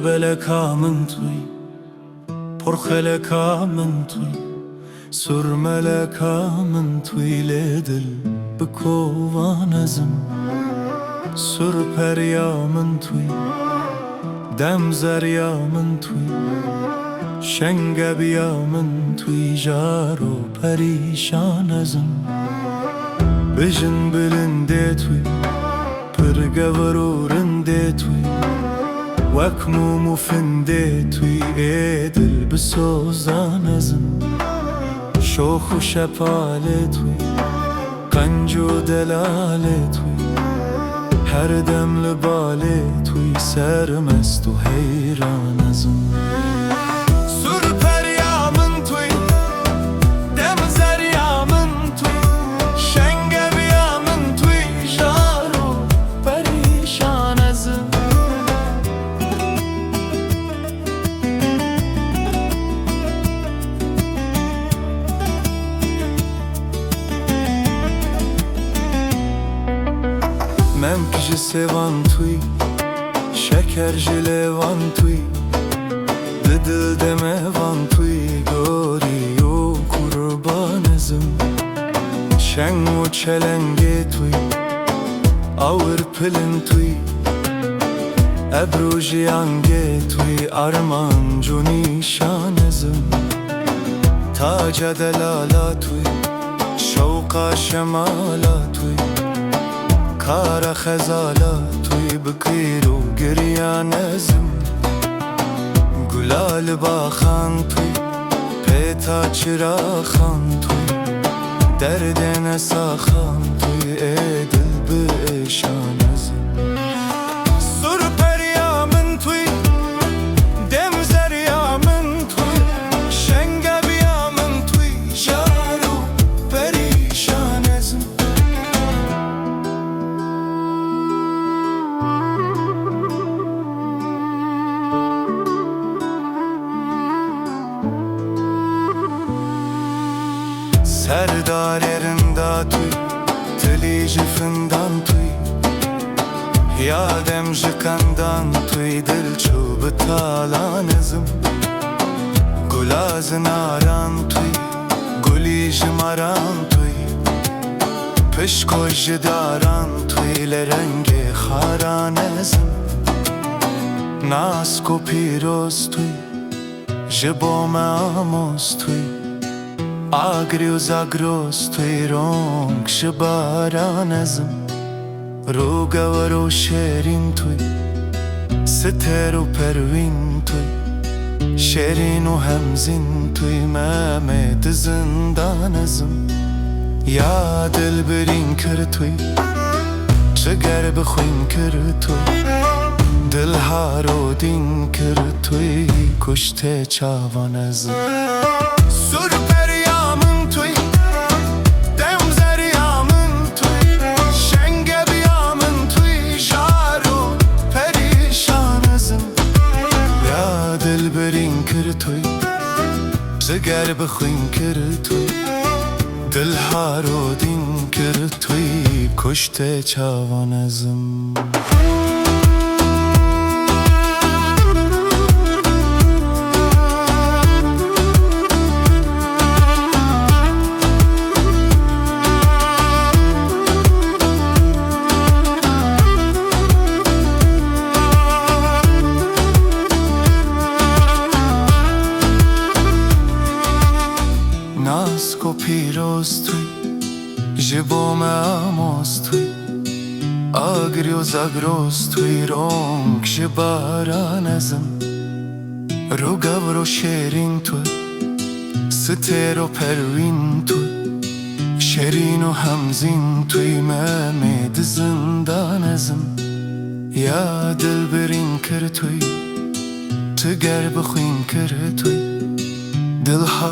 بلکا من توی، پرخلکا من توی، سرملکا من توی، لدل بکوان ازم سرپریا من توی، دمزریا من توی، شنگبیا من توی، جارو پریشان ازم بجن بلنده توی، پرگورورنده توی، وکمو مفنده توی، ایدل بسوزان ازم شوخ و شپاله توی، قنج و دلاله توی، هر دم لباله توی، سرمست و حیران ازم سرپریا من توی، دمزریا من توی، شنگبیا من توی، جارو پریشان ازم من پیش سوان توی، شکر جلوان توی، دل دموان توی، گوری و قربان ازم شنگ و چلنگه توی، آور پلن توی، ابرو جیانگه توی، آرمان جونی شان ازم تاج دلالا توی، شوقا شمالا توی، کار خزالا توی، بکیر و گریان ازم گلال باخان توی، پیتا چراخان توی، درد نساخان توی، ایدل بشان ازم سرپریا من توی، دمزریا من توی، شنگبیا من توی، جارو پریشان ازم سردار yerinde توی، تلی جفندان توی، یادم جکندان توی، دل چوب تالان ازم گلاز ناران توی، گلی جماران توی، پشکو جداران توی، لرنگ خاران ازم ناسکو پیروز توی، جبوم آموز توی، آگری و زاگروز توی، رونگ شباران ازم روگور و شیرین توی، ستر و پروین توی، شیرین و همزین توی، ممت زندان ازم یا دل برین کر توی، چگر بخوین کر توی، دل ها رو دین کر توی، کشته چاوان ازم سرپریا من توی، دمزریا من توی، شنگبیا من توی، جارو پریشان ازم یا دل برین کر توی، جگر بخوین کر توی، دل ها رو دین کر توی، کشته چاوان ازم ناسکو پیروز توی، جبوم آموز توی، آگری و زاگروز توی، رونگ شباران ازم روگور و شیرین توی، ستر و پروین توی، شیرین و همزین توی، ممت زندان ازم یا دل برین کر توی، چگر بخوین کر توی، دل ها